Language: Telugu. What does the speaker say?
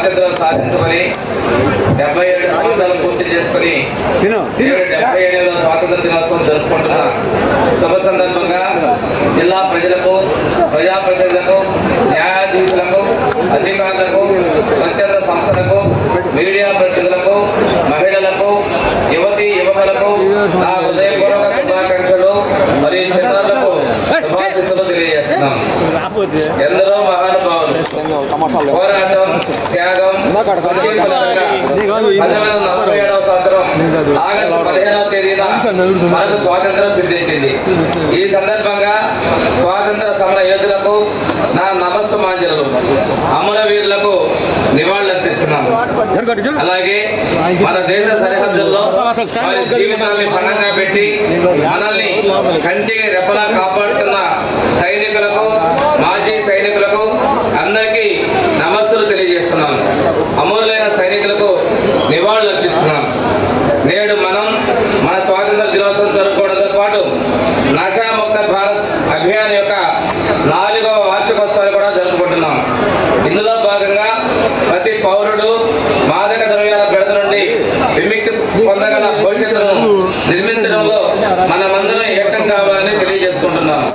స్వాతంత్రం సాధించుకొని 77 సంవత్సరాలు పూర్తి చేసుకుని 78వ స్వాతంత్ర దినోత్సవం జరుపుకుంటున్న శుభ సందర్భంగా జిల్లా ప్రజలకు, ప్రజాప్రతినిధులకు, న్యాయాధీశులకు, అధికారులకు, స్వచ్ఛంద సంస్థలకు, మీడియా ప్రతినిధులకు, మహిళలకు, యువతీ యువకులకు నా హృదయపూర్వక శుభాకాంక్షలు మరియు చిన్నారులకు శుభాశీస్సులు తెలియజేస్తున్నాం. ఎందరో మహానుభావులు పోరాటం, త్యాగం 1947వ సంవత్సరం ఆగస్టు 15వ తేదీన మనకు స్వాతంత్రం సిద్ధించింది. ఈ సందర్భంగా స్వాతంత్ర సమర యోధులకు నా నమస్సుమాంజలు, అమరవీరులకు నివాళులర్పిస్తున్నాను. అలాగే మన దేశ సరిహద్దుల్లో వారి జీవితాన్ని పణంగా పెట్టి మనల్ని కంటికి రెప్పలా